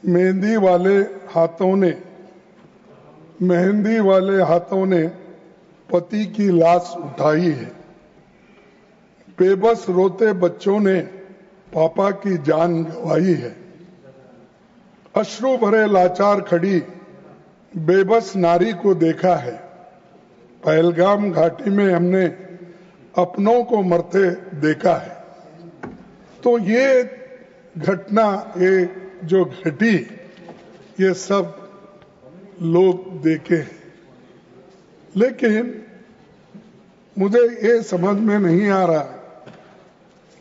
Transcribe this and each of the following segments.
मेहंदी वाले हाथों ने पति की लाश उठाई है। बेबस रोते बच्चों ने पापा की जान गंवाई है। अश्रु भरे लाचार खड़ी बेबस नारी को देखा है। पहलगाम घाटी में हमने अपनों को मरते देखा है। तो ये घटना, ये जो घटी, ये सब लोग देखे हैं, लेकिन मुझे ये समझ में नहीं आ रहा,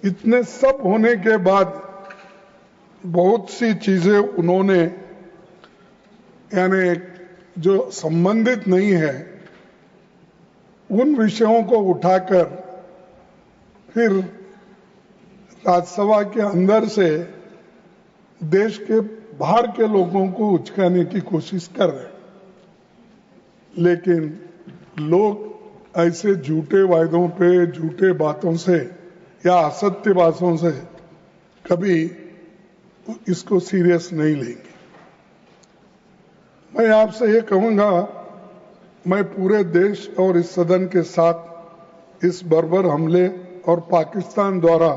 इतने सब होने के बाद बहुत सी चीजें उन्होंने, यानी जो संबंधित नहीं है, उन विषयों को उठाकर फिर राज्यसभा के अंदर से देश के बाहर के लोगों को उचकाने की कोशिश कर रहे हैं। लेकिन लोग ऐसे झूठे वायदों पे, झूठे बातों से या असत्य बातों से कभी इसको सीरियस नहीं लेंगे। मैं आपसे ये कहूंगा, मैं पूरे देश और इस सदन के साथ इस बर्बर हमले और पाकिस्तान द्वारा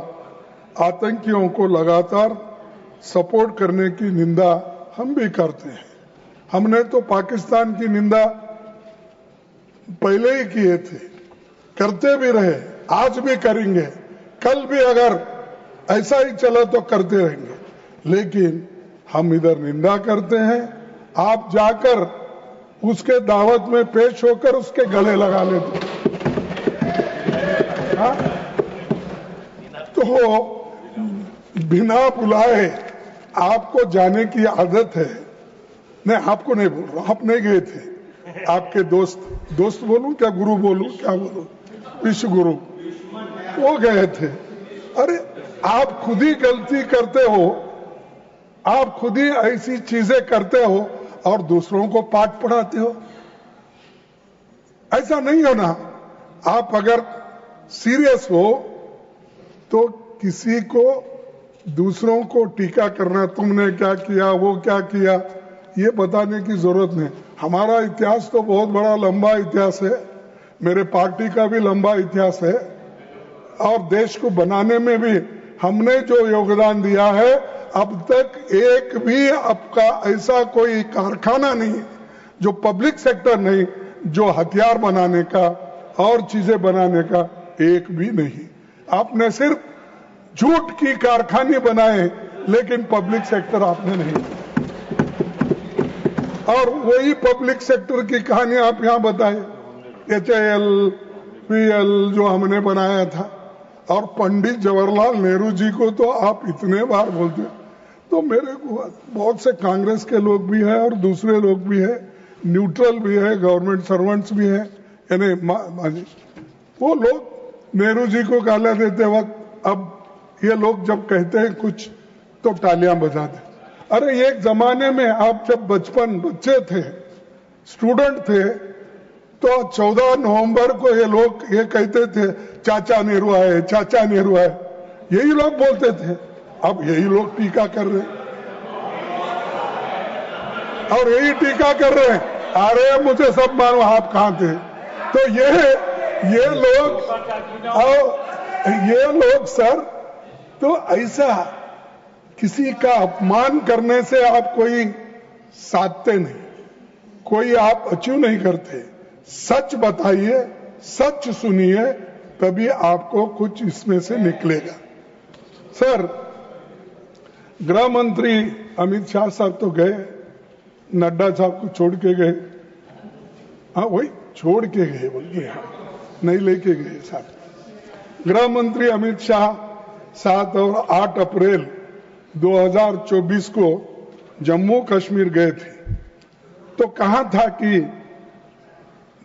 आतंकियों को लगातार सपोर्ट करने की निंदा हम भी करते हैं। हमने तो पाकिस्तान की निंदा पहले ही किए थे, करते भी रहे, आज भी करेंगे, कल भी अगर ऐसा ही चला तो करते रहेंगे। लेकिन हम इधर निंदा करते हैं, आप जाकर उसके दावत में पेश होकर उसके गले लगा लेते। तो बिना बुलाए आपको जाने की आदत है। नहीं, आपको नहीं बोल रहा, आप नहीं गए थे, आपके दोस्त बोलूं क्या, गुरु बोलूं क्या बोलूं, विश्व गुरु, वो गए थे। अरे आप खुद ही गलती करते हो, आप खुद ही ऐसी चीजें करते हो और दूसरों को पाठ पढ़ाते हो। ऐसा नहीं होना। आप अगर सीरियस हो तो किसी को, दूसरों को टीका करना, तुमने क्या किया, वो क्या किया, ये बताने की जरूरत नहीं। हमारा इतिहास तो बहुत बड़ा लंबा इतिहास है, मेरे पार्टी का भी लंबा इतिहास है, और देश को बनाने में भी हमने जो योगदान दिया है, अब तक एक भी आपका ऐसा कोई कारखाना नहीं, जो पब्लिक सेक्टर नहीं, जो हथियार बनाने का और चीजें बनाने का एक भी नहीं। आपने सिर्फ झूठ की कारखाने बनाए, लेकिन पब्लिक सेक्टर आपने नहीं। और वही पब्लिक सेक्टर की कहानी आप यहां बताए, HAL, PL जो हमने बनाया था, और पंडित जवाहरलाल नेहरू जी को तो आप इतने बार बोलते हैं। तो मेरे को बहुत से कांग्रेस के लोग भी हैं और दूसरे लोग भी हैं, न्यूट्रल भी है, गवर्नमेंट सर्वेंट्स भी हैं, यानी वो लोग नेहरू जी को गालियां देते वक्त, अब ये लोग जब कहते हैं कुछ तो तालियां बजाते। अरे एक जमाने में आप जब बच्चे थे, स्टूडेंट थे, तो 14 नवंबर को ये लोग ये कहते थे, चाचा नेहरू आए, चाचा नेहरू आए, यही लोग बोलते थे। अब यही लोग टीका कर रहे हैं और यही टीका कर रहे हैं, अरे मुझे सब मानो, आप कहां थे। तो ये लोग सर, तो ऐसा किसी का अपमान करने से आप कोई साधते नहीं, कोई आप अचीव नहीं करते। सच बताइए, सच सुनिए, तभी आपको कुछ इसमें से निकलेगा। सर, गृह मंत्री अमित शाह साहब तो गए, नड्डा साहब को छोड़ के गए। हाँ, वही छोड़ के गए, बोलिए, नहीं लेके गए साहब। गृह मंत्री अमित शाह 7 और 8 अप्रैल 2024 को जम्मू कश्मीर गए थे। तो कहा था कि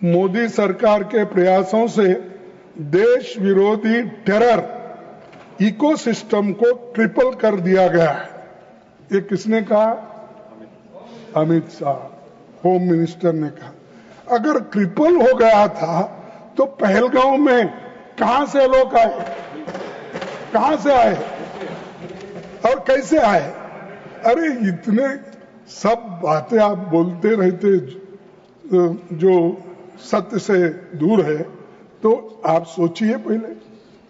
मोदी सरकार के प्रयासों से देश विरोधी टेरर इकोसिस्टम को ट्रिपल कर दिया गया है। ये किसने कहा? अमित शाह, होम मिनिस्टर ने कहा। अगर ट्रिपल हो गया था तो पहलगांव में कहां से लोग आए, कहां से आए और कैसे आए? अरे इतने सब बातें आप बोलते रहते जो सत्य से दूर है, तो आप सोचिए पहले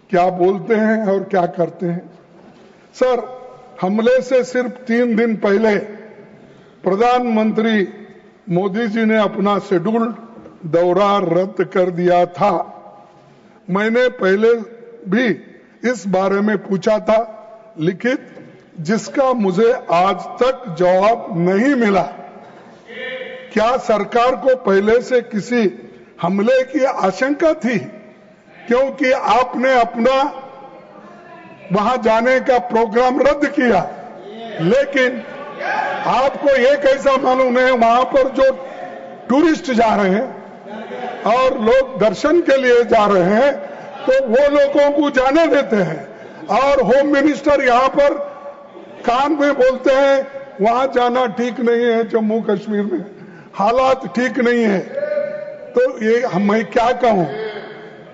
क्या बोलते हैं और क्या करते हैं। सर, हमले से सिर्फ 3 दिन पहले प्रधानमंत्री मोदी जी ने अपना शेड्यूल्ड दौरा रद्द कर दिया था। मैंने पहले भी इस बारे में पूछा था लिखित, जिसका मुझे आज तक जवाब नहीं मिला। क्या सरकार को पहले से किसी हमले की आशंका थी? क्योंकि आपने अपना वहां जाने का प्रोग्राम रद्द किया, लेकिन आपको ये कैसा मालूम है वहां पर जो टूरिस्ट जा रहे हैं और लोग दर्शन के लिए जा रहे हैं, तो वो लोगों को जाने देते हैं और होम मिनिस्टर यहां पर कान में बोलते हैं वहां जाना ठीक नहीं है, जम्मू कश्मीर में हालात ठीक नहीं है। तो ये मैं क्या कहूं?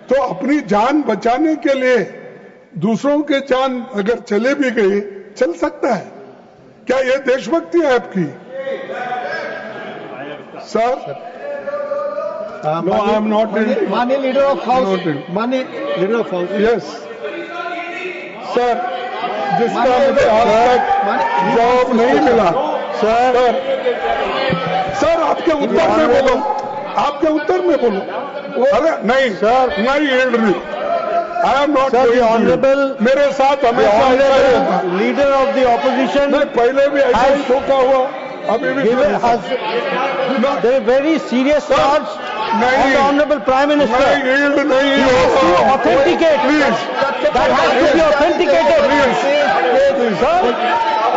तो अपनी जान बचाने के लिए दूसरों के जान अगर चले भी गई, चल सकता है। क्या ये देशभक्ति है आपकी? Sir, no, I am not in. Mani leader of house. Mani leader of house. Yes, sir. जिसका मुझे आज तक जवाब नहीं मिला। सर, आपके उत्तर में बोलो, आपके उत्तर में बोलो। अरे नहीं सर, नहीं नहीं। I am not honourable. मेरे साथ हमेशा लीडर ऑफ द ऑपोजिशन। नहीं, पहले भी ऐसा धोखा हुआ, अभी भी वेरी सीरियस चार्ज। नहीं, ऑनरेबल प्राइम मिनिस्टर नहीं authenticate please, that has to be authenticated please sir,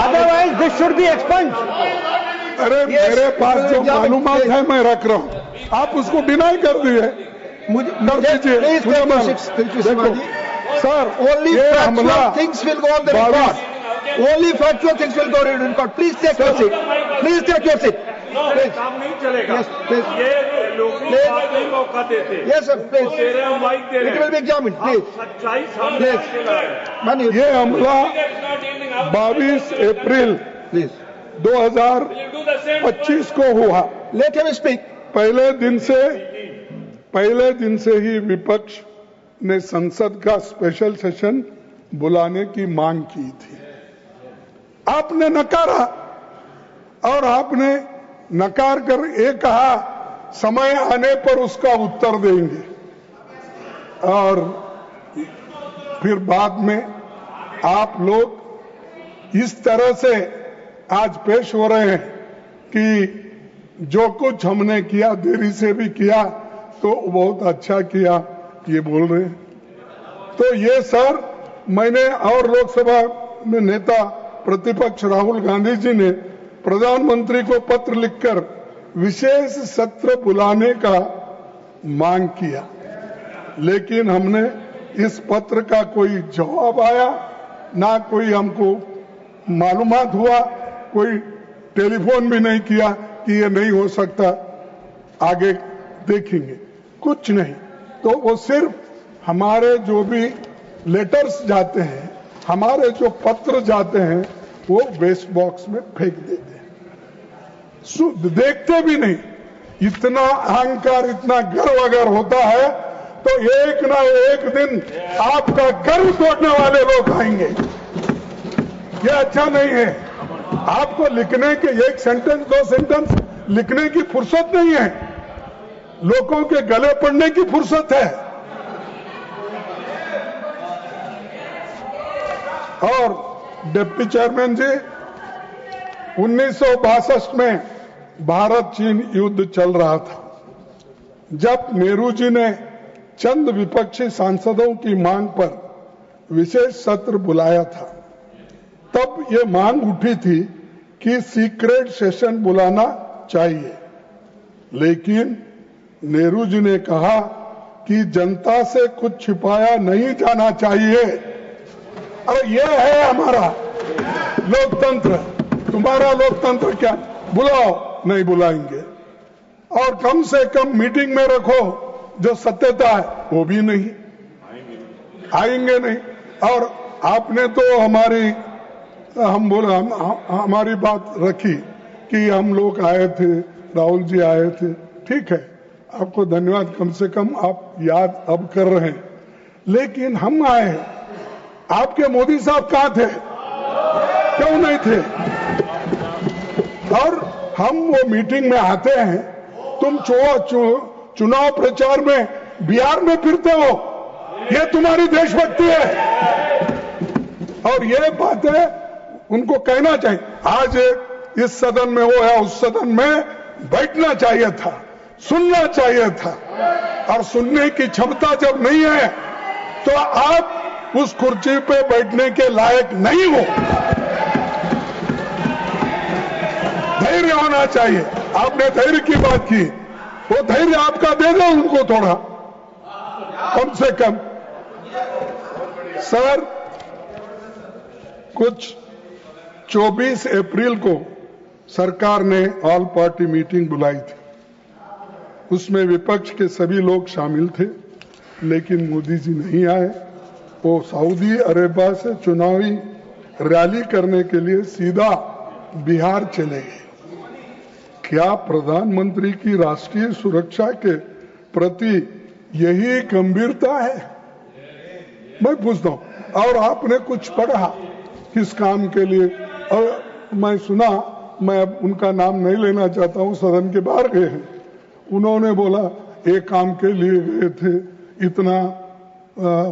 otherwise this should be expunge. अरे मेरे पास जो मालूमात है मैं रख रहा हूँ, आप उसको डिनाई कर दिए। मुझे sir, only factual things will go on the record. Only factual things will go on the record. Please take your seat. Please take your seat. काम नहीं चलेगा। Yes, please. ये लोगों को बात नहीं मौका देते। Yes, sir. Please. दे रहे हैं, माइक दे रहे हैं। It will be examined. Please. सच्चाई सामने Mani, ये हमला 22 अप्रैल please. 2025 को हुआ। Let him speak. पहले दिन से ही विपक्ष ने संसद का स्पेशल सेशन बुलाने की मांग की थी। आपने नकारा और आपने नकार कर ये कहा समय आने पर उसका उत्तर देंगे, और फिर बाद में आप लोग इस तरह से आज पेश हो रहे हैं कि जो कुछ हमने किया देरी से भी किया तो बहुत अच्छा किया, ये बोल रहे हैं। तो ये सर, मैंने और लोकसभा में नेता प्रतिपक्ष राहुल गांधी जी ने प्रधानमंत्री को पत्र लिखकर विशेष सत्र बुलाने का मांग किया, लेकिन हमने इस पत्र का कोई जवाब आया ना, कोई हमको मालूमात हुआ, कोई टेलीफोन भी नहीं किया कि ये नहीं हो सकता, आगे देखेंगे, कुछ नहीं। तो वो सिर्फ हमारे जो भी लेटर्स जाते हैं, हमारे जो पत्र जाते हैं, वो वेस्ट बॉक्स में फेंक देते हैं, देखते भी नहीं। इतना अहंकार, इतना गर्व अगर होता है तो एक ना एक दिन आपका गर्व तोड़ने वाले लोग आएंगे। ये अच्छा नहीं है। आपको लिखने के एक सेंटेंस, 2 सेंटेंस लिखने की फुर्सत नहीं है, लोगों के गले पड़ने की फुर्सत है। और डिप्टी चेयरमैन जी, 1962 में भारत चीन युद्ध चल रहा था, जब नेहरू जी ने चंद विपक्षी सांसदों की मांग पर विशेष सत्र बुलाया था, तब ये मांग उठी थी कि सीक्रेट सेशन बुलाना चाहिए, लेकिन नेहरू जी ने कहा कि जनता से कुछ छिपाया नहीं जाना चाहिए। और ये है हमारा लोकतंत्र। तुम्हारा लोकतंत्र क्या? बुलाओ, नहीं बुलाएंगे। और कम से कम मीटिंग में रखो, जो सत्यता है वो भी नहीं आएंगे नहीं। और आपने तो हमारी हम बोले हमारी बात रखी कि हम लोग आए थे, राहुल जी आए थे, ठीक है, आपको धन्यवाद, कम से कम आप याद अब कर रहे हैं। लेकिन हम आए, आपके मोदी साहब कहां थे? क्यों नहीं थे? और हम वो मीटिंग में आते हैं, तुम चुनाव प्रचार में बिहार में फिरते हो, ये तुम्हारी देशभक्ति है। और ये बातें उनको कहना चाहिए। आज इस सदन में वो है, उस सदन में बैठना चाहिए था, सुनना चाहिए था। और सुनने की क्षमता जब नहीं है तो आप उस कुर्सी पे बैठने के लायक नहीं हो। धैर्य होना चाहिए। आपने धैर्य की बात की, वो धैर्य आपका दे दो उनको थोड़ा, कम से कम। सर, कुछ 24 अप्रैल को सरकार ने ऑल पार्टी मीटिंग बुलाई थी। उसमें विपक्ष के सभी लोग शामिल थे, लेकिन मोदी जी नहीं आए। वो सऊदी अरेबिया से चुनावी रैली करने के लिए सीधा बिहार चले गए। क्या प्रधानमंत्री की राष्ट्रीय सुरक्षा के प्रति यही गंभीरता है? मैं पूछता हूं। और आपने कुछ पढ़ा किस काम के लिए? और मैं सुना, मैं अब उनका नाम नहीं लेना चाहता हूं, सदन के बाहर गए हैं, उन्होंने बोला एक काम के लिए गए थे, इतना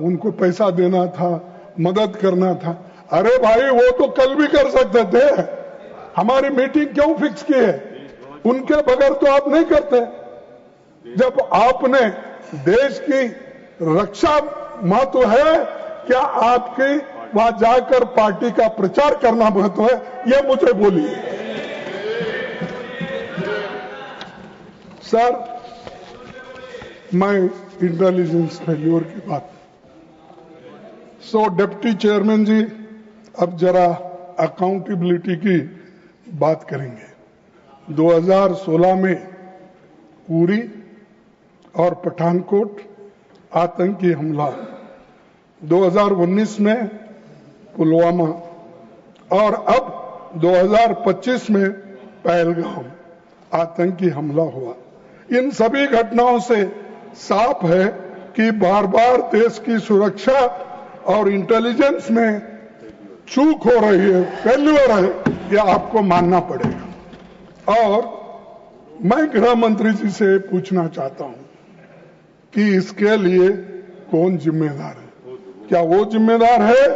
उनको पैसा देना था, मदद करना था। अरे भाई, वो तो कल भी कर सकते थे। हमारी मीटिंग क्यों फिक्स की है? उनके बगैर तो आप नहीं करते। जब आपने देश की रक्षा महत्व है, क्या आपके वहां जाकर पार्टी का प्रचार करना महत्व है? ये मुझे बोलिए। सर, मैं इंटेलिजेंस फेल्योर की बात, डिप्टी चेयरमैन जी, अब जरा अकाउंटेबिलिटी की बात करेंगे। 2016 में उरी और पठानकोट आतंकी हमला, 2019 में पुलवामा और अब 2025 में पहलगाम आतंकी हमला हुआ। इन सभी घटनाओं से साफ है कि बार बार देश की सुरक्षा और इंटेलिजेंस में चूक हो रही है, फेल्यूर है, यह आपको मानना पड़ेगा। और मैं गृह मंत्री जी से पूछना चाहता हूं कि इसके लिए कौन जिम्मेदार है? क्या वो जिम्मेदार है?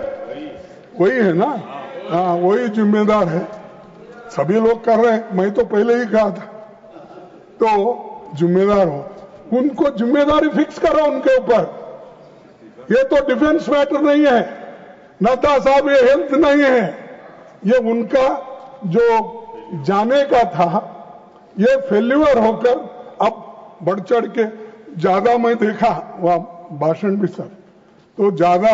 वही है ना? हाँ, वही जिम्मेदार है। सभी लोग कर रहे हैं, मैं तो पहले ही कहा था। तो जिम्मेदार हो, उनको जिम्मेदारी फिक्स करो उनके ऊपर। ये तो डिफेंस मैटर नहीं है, नड्डा साहब, ये हेल्थ नहीं है, ये उनका जो जाने का था, ये फेल्यूर होकर अब बढ़ चढ़ के ज्यादा, मैं देखा वहां भाषण भी सर, तो ज्यादा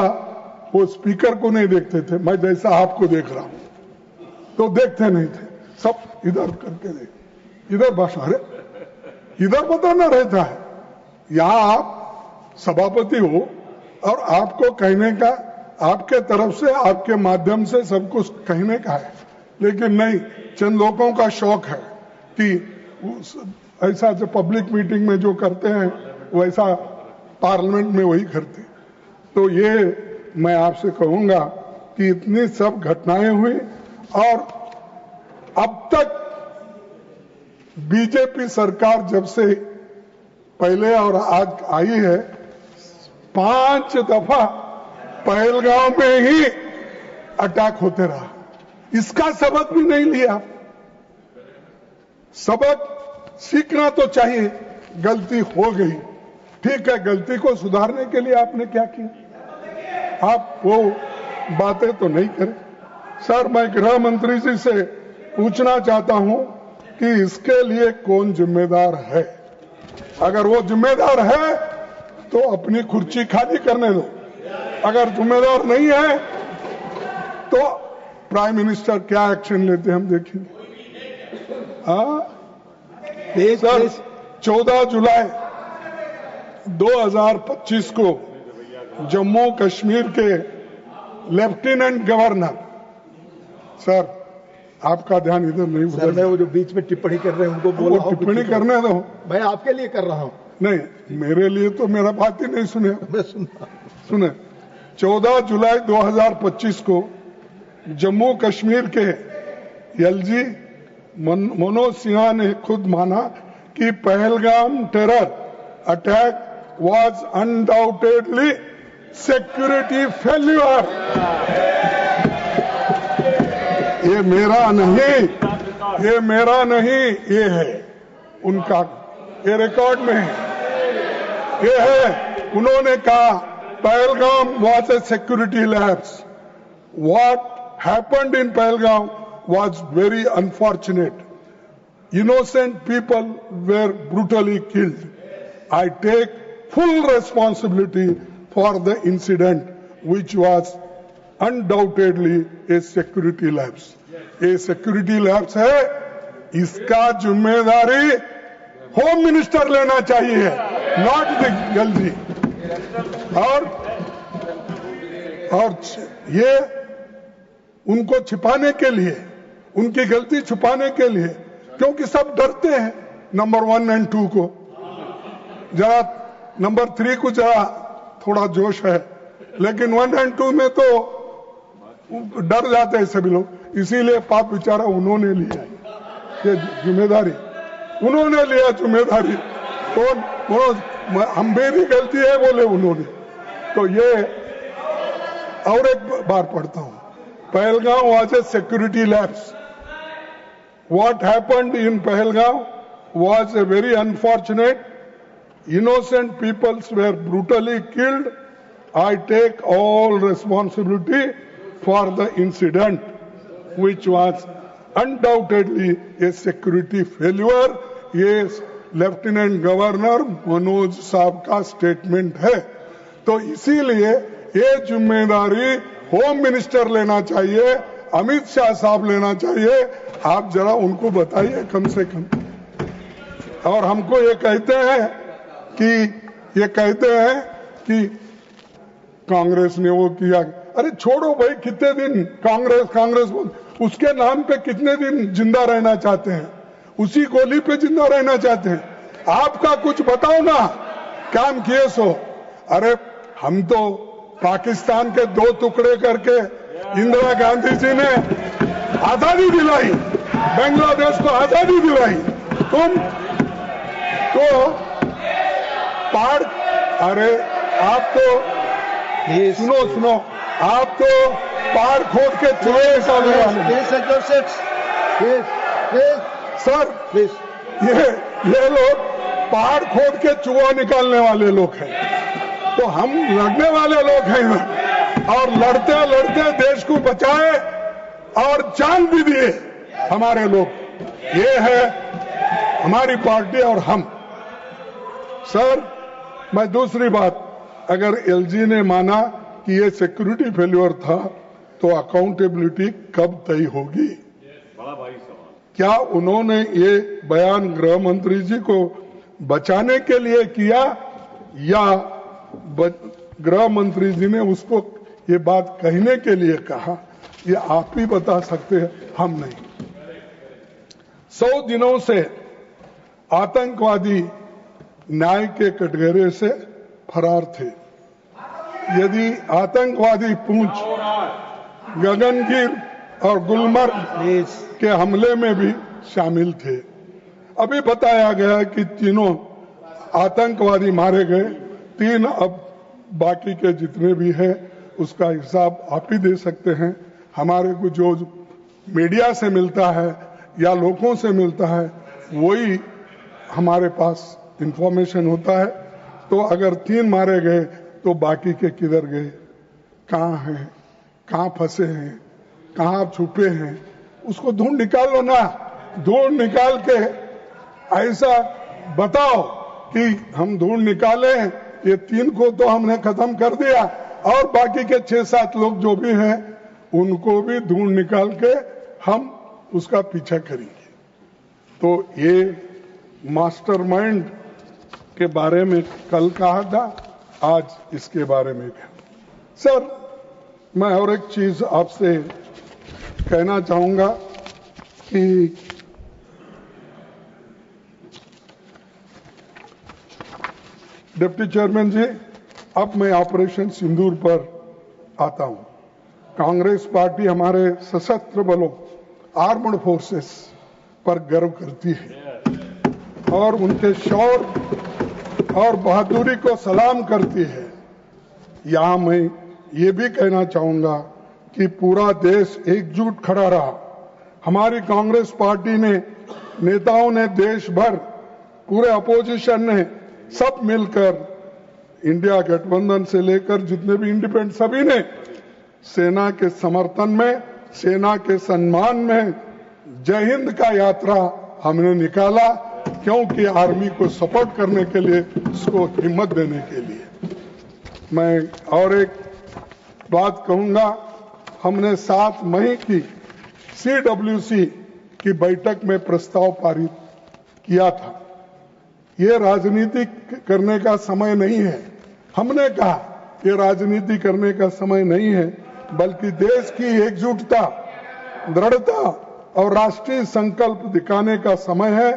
वो स्पीकर को नहीं देखते थे, मैं जैसा आपको देख रहा हूं तो देखते नहीं थे, सब इधर करके देख, इधर भाषण, अरे इधर बताना रहता है। यहां आप सभापति हो और आपको कहने का, आपके तरफ से, आपके माध्यम से सब कुछ कहने का है, लेकिन नहीं, चंद लोगों का शौक है कि ऐसा जो पब्लिक मीटिंग में जो करते हैं वैसा पार्लियामेंट में वही करते। तो ये मैं आपसे कहूंगा कि इतनी सब घटनाएं हुई और अब तक बीजेपी सरकार जब से पहले और आज आई है, 5 दफा पहलगाम में ही अटैक होते रहा। इसका सबक भी नहीं लिया। सबक सीखना तो चाहिए, गलती हो गई, ठीक है, गलती को सुधारने के लिए आपने क्या किया? आप वो बातें तो नहीं करें। सर, मैं गृह मंत्री जी से पूछना चाहता हूं कि इसके लिए कौन जिम्मेदार है? अगर वो जिम्मेदार है तो अपनी कुर्सी खाली करने दो, अगर जिम्मेदार नहीं है तो प्राइम मिनिस्टर क्या एक्शन लेते हैं हम देखेंगे। सर, 14 जुलाई 2025 को जम्मू कश्मीर के लेफ्टिनेंट गवर्नर सर आपका ध्यान इधर नहीं सर मैं उधर, वो जो बीच में टिप्पणी कर रहे हैं उनको बोल वो रहा हूं टिप्पणी कुछ। करने दो। मैं आपके लिए कर रहा हूं। नहीं, मेरे लिए तो मेरा बात ही नहीं सुने। मैं सुना। सुने, 14 जुलाई 2025 को जम्मू कश्मीर के एलजी मनोज सिन्हा ने खुद माना कि Pahalgam terror attack was undoubtedly security failure. ये मेरा नहीं, ये है उनका, ये रिकॉर्ड में है, ये है। उन्होंने कहा Pahalgam was a security lapse. What happened in Pahalgam was very unfortunate. Innocent people were brutally killed. I take full responsibility for the incident, which was undoubtedly a security lapse. ये security lapse है, इसका जिम्मेदारी होम मिनिस्टर लेना चाहिए, not the LG. और ये उनको छिपाने के लिए, उनकी गलती छुपाने के लिए, क्योंकि सब डरते हैं नंबर 1 और 2 को, जरा नंबर 3 को जरा थोड़ा जोश है, लेकिन 1 और 2 में तो डर जाते हैं सभी लोग। इसीलिए पाप बेचारा उन्होंने लिया ये जिम्मेदारी, उन्होंने लिया जिम्मेदारी। तो हम मेरी गलती है बोले उन्होंने। तो ये और एक बार पढ़ता हूं, Pahalgam was a security lapse. What happened in Pahalgam was a very unfortunate. Innocent peoples were brutally killed. I take all responsibility for the incident, which was undoubtedly a security failure. ये लेफ्टिनेंट गवर्नर मनोज साहब का statement है। तो इसीलिए ये जिम्मेदारी home minister लेना चाहिए, अमित शाह साहब लेना चाहिए। आप जरा उनको बताइए कम से कम। और हमको ये कहते हैं कि कांग्रेस ने वो किया। अरे छोड़ो भाई, कितने दिन कांग्रेस उसके नाम पे कितने दिन जिंदा रहना चाहते हैं? उसी गोली पे जिंदा रहना चाहते हैं? आपका कुछ बताओ ना, काम किए सो। अरे हम तो पाकिस्तान के 2 टुकड़े करके इंदिरा गांधी जी ने आजादी दिलाई, बांग्लादेश को आजादी दिलाई। तुम तो अरे आप तो सुनो, आप तो पहाड़ खोद के चूहे निकालने वाले। सर ये लोग पहाड़ खोद के चूहा निकालने वाले लोग हैं। तो हम लड़ने वाले लोग हैं ना, और लड़ते लड़ते देश को बचाए और जान भी दिए हमारे लोग। ये है हमारी पार्टी और हम। सर मैं दूसरी बात, अगर एलजी ने माना कि ये सिक्योरिटी फेल्यूर था, तो अकाउंटेबिलिटी कब तय होगी? क्या उन्होंने ये बयान गृह मंत्री जी को बचाने के लिए किया, या गृह मंत्री जी ने उसको ये बात कहने के लिए कहा? ये आप ही बता सकते हैं, हम नहीं। 100 दिनों से आतंकवादी न्याय के कटघरे से फरार थे। यदि आतंकवादी पुंछ, गगनगिर और गुलमर्ग के हमले में भी शामिल थे। अभी बताया गया कि तीनों आतंकवादी मारे गए, 3 अब बाकी के जितने भी हैं उसका हिसाब आप ही दे सकते हैं। हमारे को जो मीडिया से मिलता है या लोगों से मिलता है वही हमारे पास इंफॉर्मेशन होता है। तो अगर 3 मारे गए तो बाकी के किधर गए, कहाँ हैं, कहाँ फंसे हैं, कहाँ छुपे हैं, उसको ढूंढ निकालो ना। ढूंढ निकाल के ऐसा बताओ कि हम ढूंढ निकाले, ये 3 को तो हमने खत्म कर दिया, और बाकी के 6-7 लोग जो भी हैं उनको भी ढूंढ निकाल के हम उसका पीछा करेंगे। तो ये मास्टरमाइंड के बारे में कल कहा था, आज इसके बारे में भी। सर मैं और एक चीज आपसे कहना चाहूंगा कि डिप्टी चेयरमैन जी, अब मैं ऑपरेशन सिंदूर पर आता हूं। कांग्रेस पार्टी हमारे सशस्त्र बलों, आर्मड फोर्सेस पर गर्व करती है और उनके शौर्य और बहादुरी को सलाम करती है। यहां मैं ये भी कहना चाहूंगा कि पूरा देश एकजुट खड़ा रहा। हमारी कांग्रेस पार्टी ने, नेताओं ने, देश भर पूरे अपोजिशन ने सब मिलकर, इंडिया गठबंधन से लेकर जितने भी इंडिपेंडेंट, सभी ने सेना के समर्थन में, सेना के सम्मान में जय हिंद का यात्रा हमने निकाला, क्योंकि आर्मी को सपोर्ट करने के लिए, उसको हिम्मत देने के लिए। मैं और एक बात कहूंगा, हमने 7 मई की CWC की बैठक में प्रस्ताव पारित किया था। ये राजनीति करने का समय नहीं है। हमने कहा ये राजनीति करने का समय नहीं है, बल्कि देश की एकजुटता, दृढ़ता और राष्ट्रीय संकल्प दिखाने का समय है।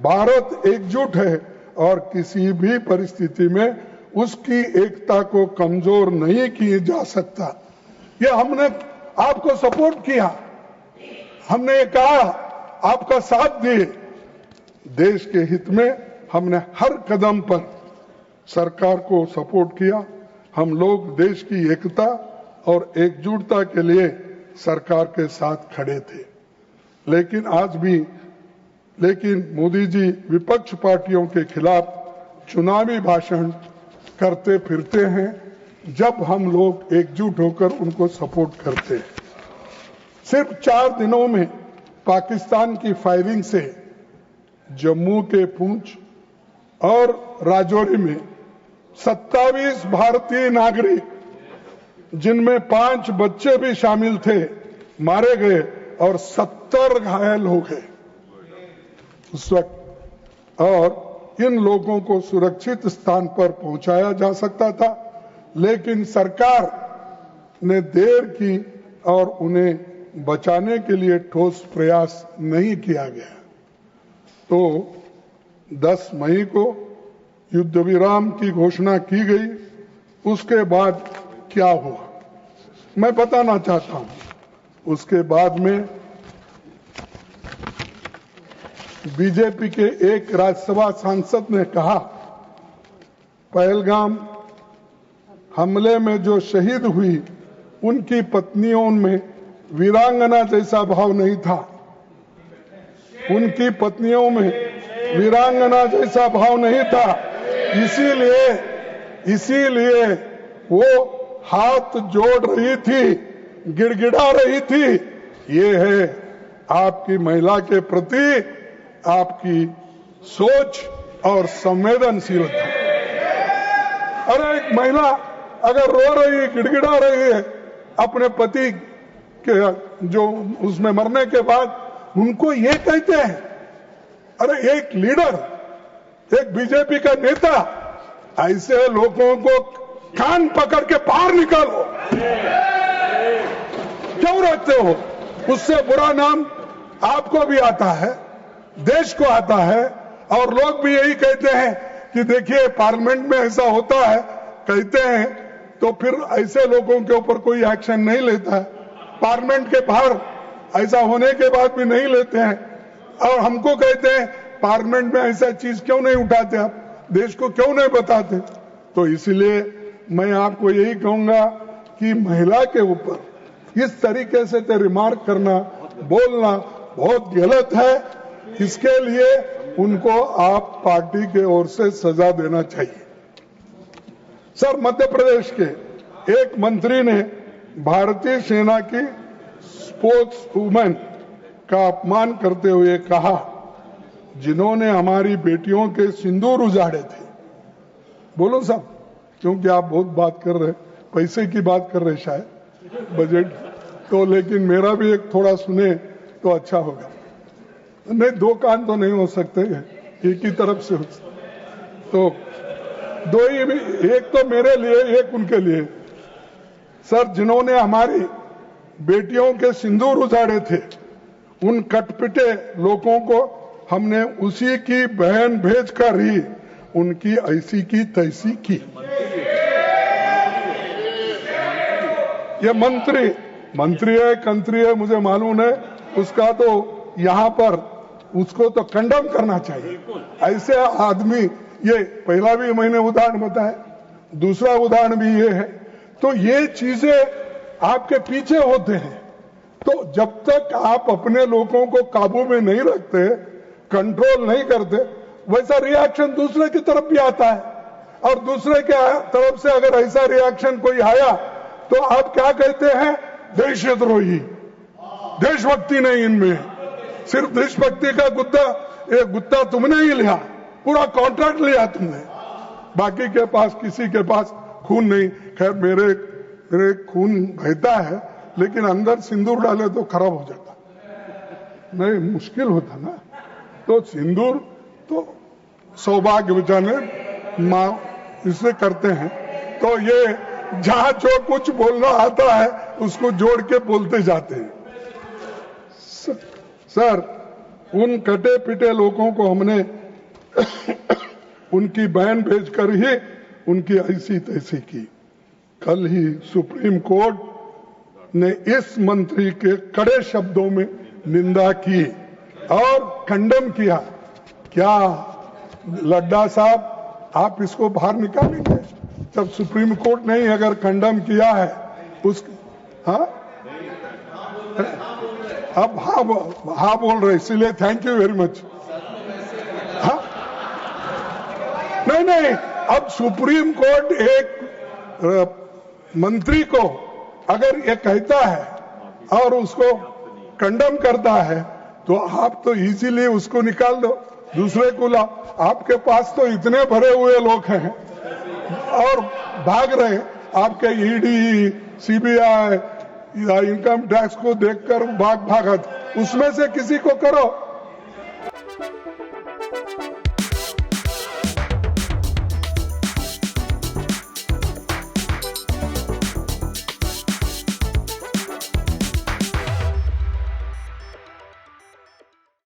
भारत एकजुट है और किसी भी परिस्थिति में उसकी एकता को कमजोर नहीं किया जा सकता। ये हमने आपको सपोर्ट किया, हमने कहा, आपका साथ दिए। देश के हित में हमने हर कदम पर सरकार को सपोर्ट किया। हम लोग देश की एकता और एकजुटता के लिए सरकार के साथ खड़े थे। लेकिन मोदी जी विपक्ष पार्टियों के खिलाफ चुनावी भाषण करते फिरते हैं, जब हम लोग एकजुट होकर उनको सपोर्ट करते हैं। सिर्फ 4 दिनों में पाकिस्तान की फायरिंग से जम्मू के पुंछ और राजौरी में 27 भारतीय नागरिक, जिनमें 5 बच्चे भी शामिल थे, मारे गए और 70 घायल हो गए उस वक्त। और इन लोगों को सुरक्षित स्थान पर पहुंचाया जा सकता था, लेकिन सरकार ने देर की और उन्हें बचाने के लिए ठोस प्रयास नहीं किया गया। तो 10 मई को युद्ध विराम की घोषणा की गई। उसके बाद क्या हुआ मैं बताना चाहता हूं। उसके बाद में बीजेपी के एक राज्यसभा सांसद ने कहा, पहलगाम हमले में जो शहीद हुई उनकी पत्नियों में वीरांगना जैसा भाव नहीं था। उनकी पत्नियों में वीरांगना जैसा भाव नहीं था, इसीलिए वो हाथ जोड़ रही थी, गिड़गिड़ा रही थी। ये है आपकी महिला के प्रति आपकी सोच और संवेदनशीलता। अरे एक महिला अगर रो रही है, गिड़गिड़ा रही है अपने पति के जो उसमें मरने के बाद, उनको ये कहते हैं। अरे एक लीडर, एक बीजेपी का नेता, ऐसे लोगों को कान पकड़ के बाहर निकालो। क्यों रखते हो? उससे बुरा नाम आपको भी आता है, देश को आता है, और लोग भी यही कहते हैं कि देखिए पार्लियामेंट में ऐसा होता है, कहते हैं तो फिर ऐसे लोगों के ऊपर कोई एक्शन नहीं लेता है। पार्लियामेंट के बाहर ऐसा होने के बाद भी नहीं लेते हैं, और हमको कहते हैं पार्लियामेंट में ऐसा चीज क्यों नहीं उठाते, आप देश को क्यों नहीं बताते। तो इसलिए मैं आपको यही कहूंगा कि महिला के ऊपर इस तरीके से रिमार्क करना, बोलना बहुत गलत है। इसके लिए उनको आप पार्टी के ओर से सजा देना चाहिए। सर, मध्य प्रदेश के एक मंत्री ने भारतीय सेना की स्पोर्ट्स वुमेन का अपमान करते हुए कहा, जिन्होंने हमारी बेटियों के सिंदूर उजाड़े थे। बोलो साहब, क्योंकि आप बहुत बात कर रहे, पैसे की बात कर रहे शायद, बजट तो, लेकिन मेरा भी एक थोड़ा सुने तो अच्छा होगा। नहीं, 2 कान तो नहीं हो सकते, एक ही तरफ से हो सकते। तो 2 ही भी, एक तो मेरे लिए, एक उनके लिए। सर, जिन्होंने हमारी बेटियों के सिंदूर उजाड़े थे, उन कटपिटे लोगों को हमने उसी की बहन भेजकर ही उनकी ऐसी की तैसी की। ये मंत्री है, कंत्री है, मुझे मालूम है, उसका तो यहाँ पर उसको तो कंडम करना चाहिए। ऐसे आदमी, ये पहला भी मैंने उदाहरण बताया, दूसरा उदाहरण भी ये है। तो ये चीजें आपके पीछे होते हैं। तो जब तक आप अपने लोगों को काबू में नहीं रखते, कंट्रोल नहीं करते, वैसा रिएक्शन दूसरे की तरफ भी आता है। और दूसरे के तरफ से अगर ऐसा रिएक्शन कोई आया तो आप क्या कहते हैं? देशद्रोही। देशभक्ति नहीं इनमें, सिर्फ देशभक्ति का गुत्ता तुमने ही लिया, पूरा कॉन्ट्रैक्ट लिया तुमने, बाकी के पास किसी के पास खून नहीं। खैर मेरे खून बहता है, लेकिन अंदर सिंदूर डाले तो खराब हो जाता, नहीं मुश्किल होता ना। तो सिंदूर तो सौभाग्य बचाने माँ इससे करते हैं। तो ये जहां जो कुछ बोलना आता है उसको जोड़ के बोलते जाते हैं। सर, उन कटे पिटे लोगों को हमने उनकी बहन भेजकर ही उनकी ऐसी तैसी की। कल ही सुप्रीम कोर्ट ने इस मंत्री के कड़े शब्दों में निंदा की और खंडन किया। क्या लड्डा साहब आप इसको बाहर निकालेंगे? जब सुप्रीम कोर्ट ने अगर खंडन किया है हाँ अब हाँ बोल रहे, इसीलिए थैंक यू वेरी मच। हाँ नहीं, अब सुप्रीम कोर्ट एक मंत्री को अगर ये कहता है और उसको कंडम करता है तो आप तो इजीली उसको निकाल दो, दूसरे को लाओ। आपके पास तो इतने भरे हुए लोग हैं और भाग रहे। आपके ईडी, सीबीआई या इनकम टैक्स को देखकर भागत, उसमें से किसी को करो।